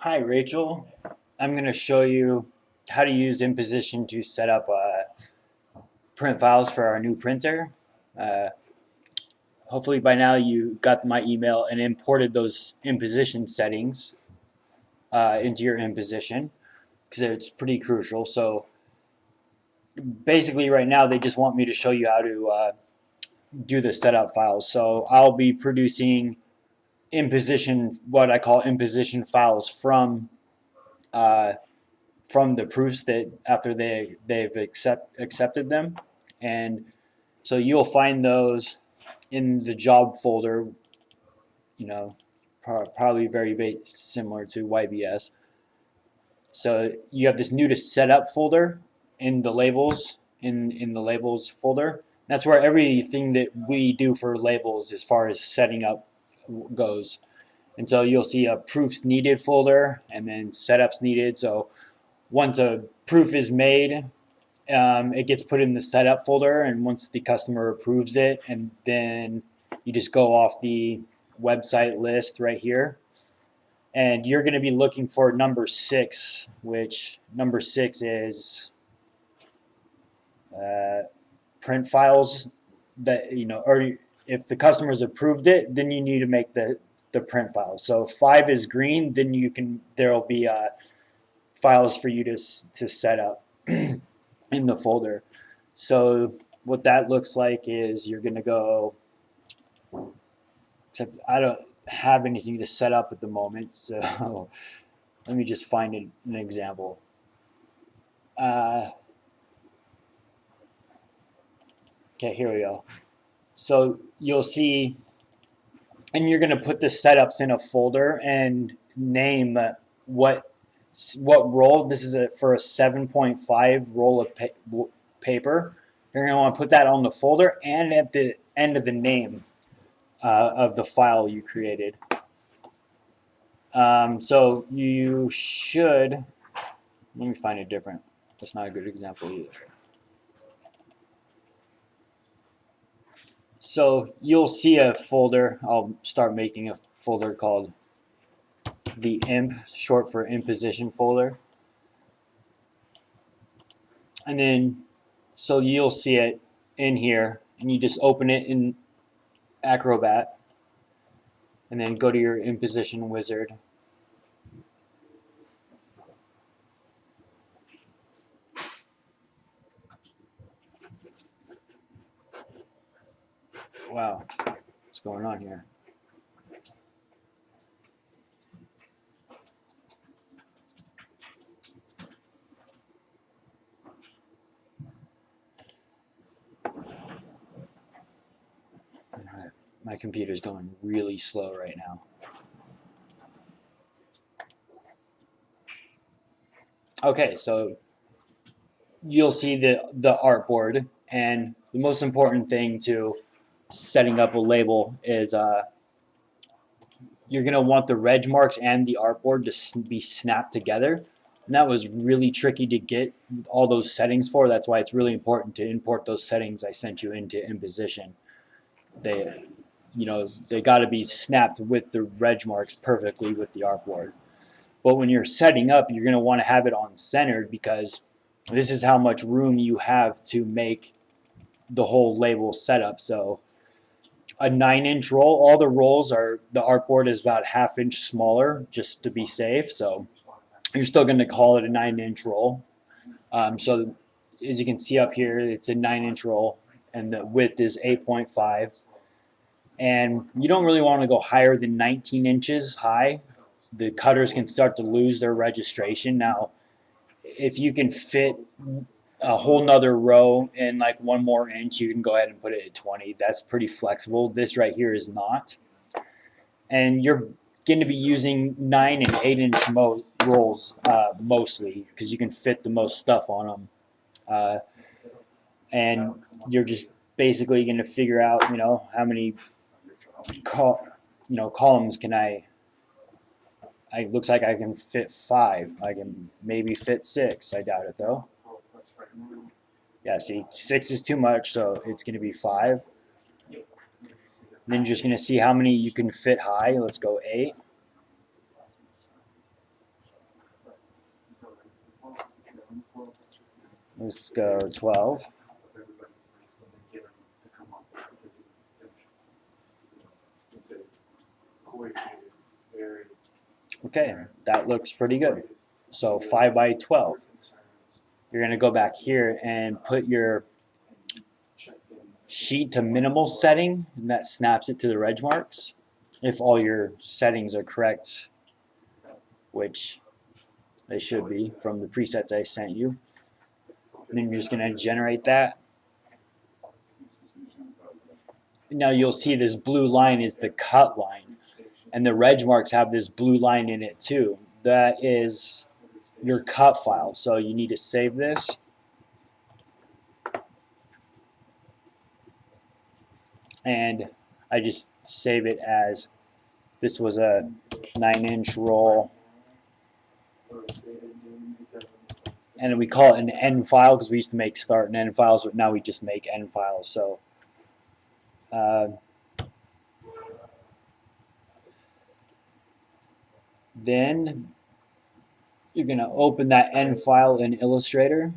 Hi, Rachel. I'm going to show you how to use InPosition to set up print files for our new printer. Uh, Hopefully by now you got my email and imported those InPosition settings into your InPosition because it's pretty crucial. So basically right now they just want me to show you how to do the setup files. So I'll be producing InPosition, what I call InPosition files uh, from the proofs that after they've accepted them, and so you'll find those in the job folder. You know, probably very similar to YBS. So you have this new to setup folder in the labels in the labels folder. That's where everything that we do for labels as far as setting up goes. And so you'll see a proofs needed folder and then setups needed. So once a proof is made, it gets put in the setup folder, and once the customer approves it, and then you just go off the website list right here, and you're going to be looking for number 6, which number 6 is uh, print files that or if the customer's approved it, then you need to make the print files. So if 5 is green, then there'll be files for you to set up in the folder. So what that looks like is you're going to go, except I don't have anything to set up at the moment, so let me just find an example. Uh, okay, here we go. So you'll see, and you're going to put the setups in a folder and name what what roll. This is for a 7.5 roll of paper. You're going to want to put that on the folder and at the end of the name of the file you created. So you should, let me find a different, that's not a good example either. So you'll see a folder, I'll start making a folder called the imp, short for InPosition folder. And then, so you'll see it in here, and you just open it in Acrobat, and then go to your InPosition wizard. Wow, what's going on here? My computer's going really slow right now. Okay, so you'll see the artboard, and the most important thing to setting up a label is you're going to want the reg marks and the artboard to be snapped together, and that was really tricky to get all those settings for. That's why it's really important to import those settings I sent you into InPosition. They they got to be snapped with the reg marks perfectly with the artboard. But when you're setting up, you're going to want to have it on centered, because this is how much room you have to make the whole label setup. So a 9-inch roll, all the rolls are, the artboard is about ½ inch smaller just to be safe. So you're still going to call it a 9-inch roll. So as you can see up here, it's a 9-inch roll, and the width is 8.5. And you don't really want to go higher than 19 inches high. The cutters can start to lose their registration. Now, if you can fit a whole nother row in like 1 more inch, you can go ahead and put it at 20. That's pretty flexible. This right here is not. And you're going to be using 9 and 8-inch rolls mostly, because you can fit the most stuff on them. And you're just basically going to figure out, how many columns can I looks like I can fit 5. I can maybe fit 6. I doubt it though. Yeah, see, 6 is too much, so it's going to be 5. Then you're just going to see how many you can fit high. Let's go 8. Let's go 12. Okay, that looks pretty good. So 5 by 12. You're going to go back here and put your sheet to minimal setting, and that snaps it to the reg marks if all your settings are correct, which they should be from the presets I sent you. And then you're just going to generate that. Now you'll see this blue line is the cut line, and the reg marks have this blue line in it too. That is your cut file, so you need to save this. And I just save it as this was a 9-inch roll, and we call it an end file because we used to make start and end files, but now we just make end files. So then you're going to open that end file in Illustrator.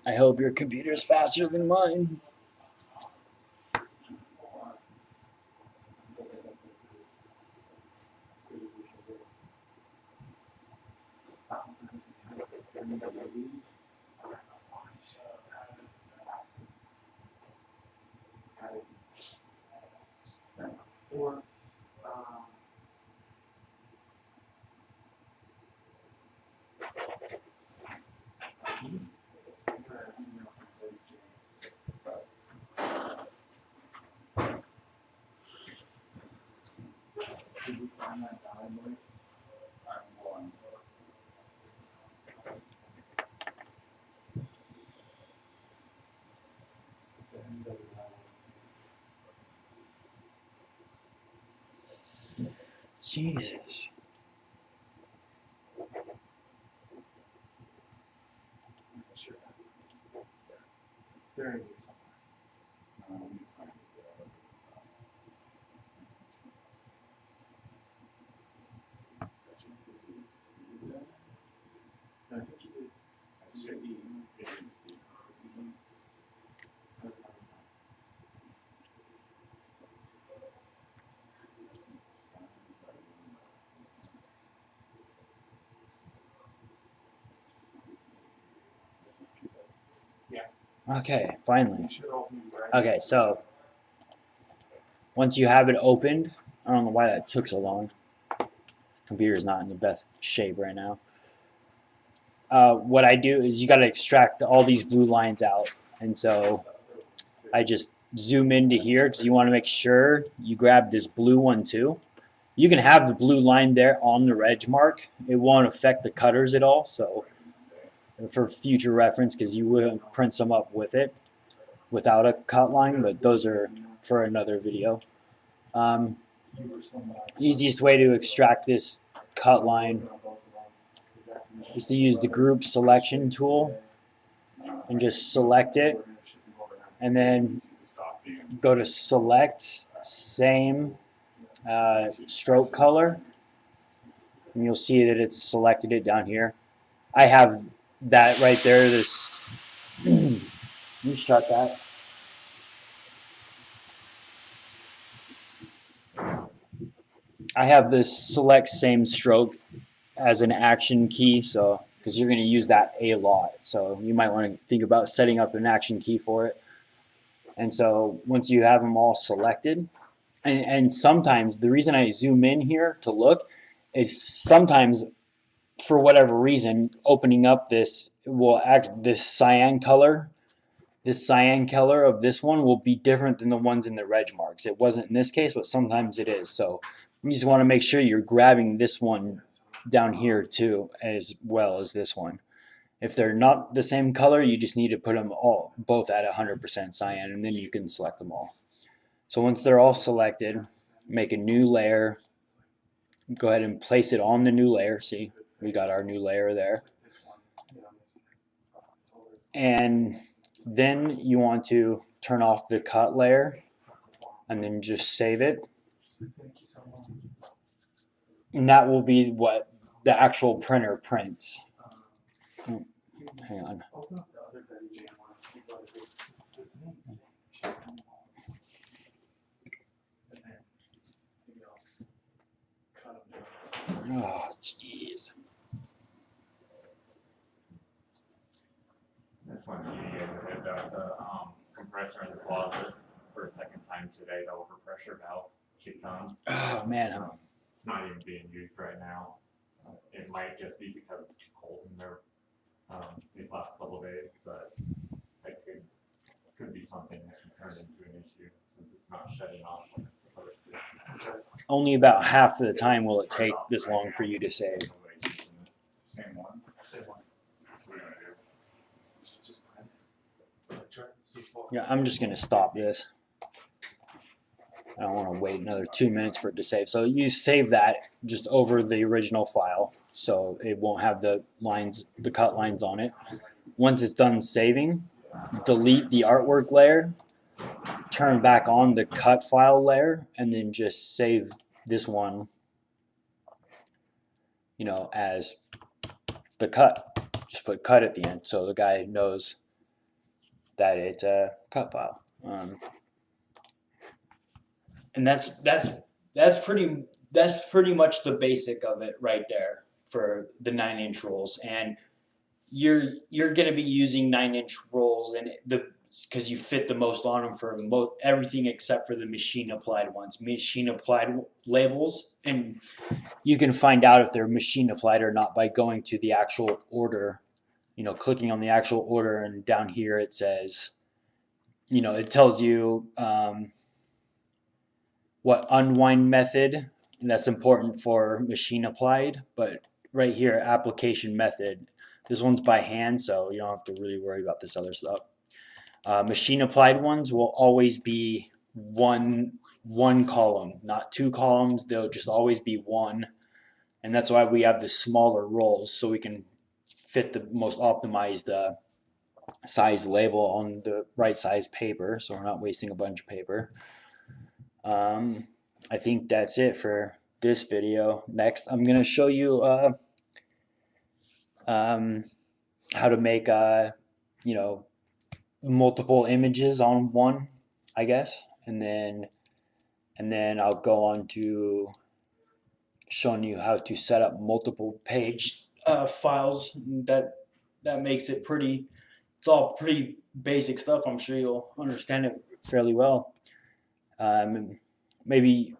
I hope your computer is faster than mine. Jesus. Okay, finally. Okay, so once you have it opened, I don't know why that took so long. Computer's not in the best shape right now. What I do is you got to extract all these blue lines out, and so I just zoom into here because you want to make sure you grab this blue one too. You can have the blue line there on the reg mark. It won't affect the cutters at all, so for future reference, because you wouldn't print some up with it without a cut line, but those are for another video. Easiest way to extract this cut line is to use the group selection tool and just select it, and then go to select same stroke color, and you'll see that it's selected it down here. I have that right there. This you shut that. I have this select same stroke as an action key, so because you're going to use that a lot, so you might want to think about setting up an action key for it. And so once you have them all selected, and sometimes the reason I zoom in here to look is sometimes for whatever reason opening up this will act this cyan color of this one will be different than the ones in the reg marks. It wasn't in this case, but sometimes it is. So you just want to make sure you're grabbing this one down here too, as well as this one. If they're not the same color, you just need to put them both at 100% cyan, and then you can select them all. So once they're all selected, make a new layer. Go ahead and place it on the new layer. See, we got our new layer there. And then you want to turn off the cut layer and then just save it. And that will be what the actual printer prints. Oh, hang on. Oh, jeez. This one, you guys have got the compressor in the closet for a second time today. The overpressure valve kicked on. Oh man, it's not even being used right now. It might just be because it's too cold in there these last couple of days, but it could be something that can turn into an issue since it's not shutting off when it's supposed to. Only about half of the time will it take this long for you to save. Same one. Yeah, I'm just going to stop this. I don't want to wait another 2 minutes for it to save. So you save that just over the original file, so it won't have the lines, the cut lines on it. Once it's done saving, delete the artwork layer, turn back on the cut file layer, and then just save this one, you know, as the cut. Just put cut at the end so the guy knows that it's a cut file. And that's pretty much the basic of it right there for the 9-inch rolls. And you're going to be using 9-inch rolls, and because you fit the most on them for everything except for the machine applied ones, machine applied labels. And you can find out if they're machine applied or not by going to the actual order, you know, clicking on the actual order, and down here it says, you know, it tells you what unwind method, and that's important for machine applied. But right here, application method, this one's by hand, so you don't have to really worry about this other stuff. Machine applied ones will always be one column, not 2 columns. They'll just always be one, and that's why we have the smaller rolls, so we can fit the most optimized size label on the right size paper, so we're not wasting a bunch of paper. I think that's it for this video. Next, I'm going to show you how to make you know, multiple images on one, I guess, and then I'll go on to showing you how to set up multiple page files. That makes it pretty. It's all pretty basic stuff. I'm sure you'll understand it fairly well. Maybe